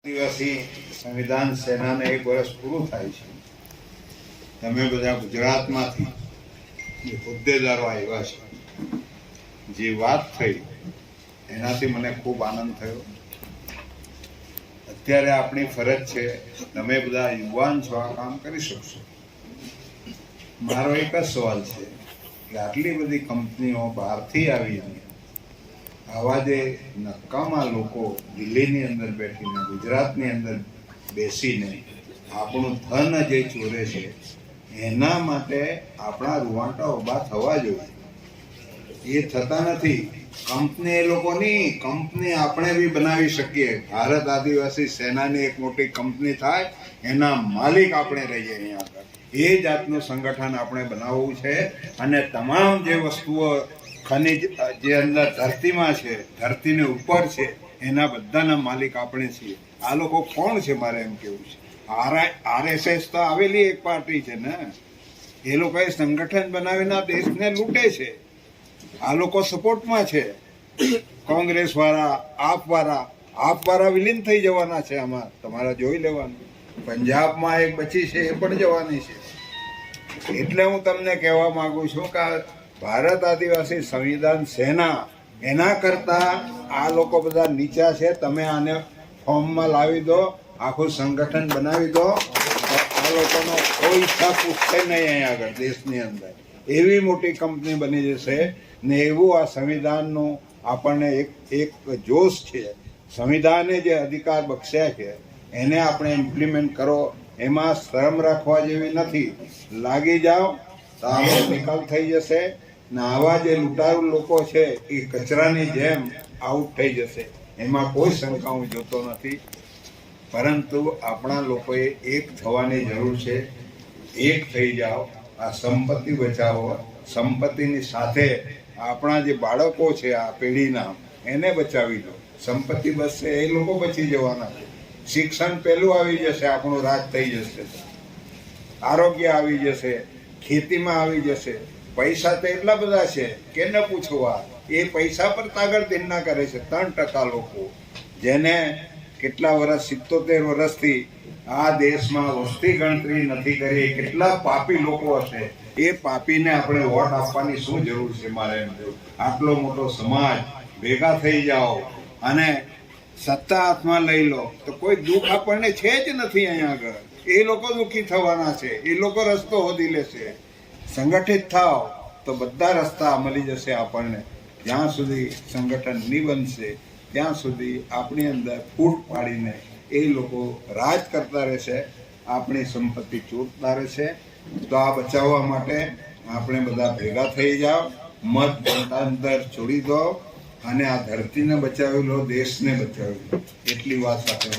આદિવાસી સંવિધાન સેનાને 1 વર્ષ પૂરું થાય છે. તમે બધા ગુજરાતમાંથી જે હોદ્દેદારો આવ્યા છે, જે વાત થઈ એનાથી મને ખૂબ આનંદ થયો. અત્યારે આપણી ફરજ છે, તમે બધા યુવાન છો, આ કામ કરી શકશો. મારો એક જ સવાલ છે કે આટલી બધી કંપનીઓ બહારથી આવી, આવા જે નકામા લોકો દિલ્હીની અંદર બેઠીને ગુજરાતની અંદર બેસીને આપણું ધન જે ચોરે છે, એના માટે આપણા રૂવાટા ઊભા થવા જોઈએ. એ થતા નથી. કંપની એ લોકોની, કંપની આપણે બી બનાવી શકીએ. ભારત આદિવાસી સેનાની એક મોટી કંપની થાય, એના માલિક આપણે રહીએ. અહીંયા આગળ એ જાતનું સંગઠન આપણે બનાવવું છે. અને તમામ જે વસ્તુઓ ખનિજ જે અંદર ધરતીમાં છે, ધરતીની ઉપર છે, એના બધાના માલિક આપણે છીએ. આ લોકો કોણ છે મારે એમ કેવું છે. RSS તો આવેલી એક પાર્ટી છે ને, એ લોકોએ સંગઠન બનાવીને દેશને લૂંટે છે. આ લોકો સપોર્ટમાં છે. કોંગ્રેસ વાળા, આપ વાળા વિલીન થઈ જવાના છે. આમાં તમારે જોઈ લેવાનું. પંજાબમાં એક બચી છે, એ પણ જવાની છે. એટલે હું તમને કહેવા માંગુ છું કે ભારત આદિવાસી સંવિધાન સેના એના કરતા આ લોકો બધા નીચા છે. તમે આને ફોર્મમાં લાવી દો, આખું સંગઠન બનાવી દો. આ લોકોનો કોઈ હિસાબ પૂછશે નહીં અહીંયા આગળ દેશની અંદર. એવી મોટી કંપની બની જશે ને એવું આ સંવિધાનનું આપણને એક જોશ છે. સંવિધાને જે અધિકાર બક્સ્યા છે એને આપણે ઇમ્પ્લિમેન્ટ કરો. એમાં શરમ રાખવા જેવી નથી. લાગી જાઓ તો આપણો નિકાલ થઈ જશે. ને આવા જે લૂંટારૂ લોકો છે એ કચરાની જેમ આઉટ થઈ જશે. એમાં કોઈ શંકા હું જોતો નથી. પરંતુ આપણા લોકોએ એક થવાની જરૂર છે. એક થઈ જાઓ, આ સંપત્તિ બચાવો. સંપત્તિની સાથે આપણા જે બાળકો છે, આ પેઢીના, એને બચાવી દો. સંપત્તિ બચશે, એ લોકો બચી જવાના છે. શિક્ષણ પહેલું આવી જશે, આપણું રાજ થઈ જશે. આરોગ્ય આવી જશે, ખેતીમાં આવી જશે. પૈસા તો એટલા બધા છે કે ન પૂછવા. એ પૈસા પર તાગડ દિનના કરે છે 3% લોકો, જેને કેટલા વર્ષ, 77 વર્ષથી આ દેશમાં વસ્તી ગણતરી નથી કરી. કેટલા પાપી લોકો હશે. એ પાપીને આપણે વોટ આપવાની શું જરૂર છે મારે એમ કહ્યું. આટલો મોટો સમાજ ભેગા થઈ જાઓ અને સત્તા હાથમાં લઈ લો તો કોઈ દુઃખ આપણને છે જ નથી અહીંયા આગળ. એ લોકો દુઃખી થવાના છે. એ લોકો રસ્તો શોધી લેશે. સંગઠિત થાવ તો બધા રસ્તા મળી જશે આપણને. જ્યાં સુધી સંગઠન નહીં બનશે ત્યાં સુધી આપણી અંદર ફૂટ પાડીને એ લોકો રાજ કરતા રહેશે. આપણી સંપત્તિ ચોરતા રહેશે. તો આ બચાવવા માટે આપણે બધા ભેગા થઈ જાઓ. મત મતાંતર છોડી દો અને આ ધરતીને બચાવી લો, દેશને બચાવી લો. એટલી વાત સાથે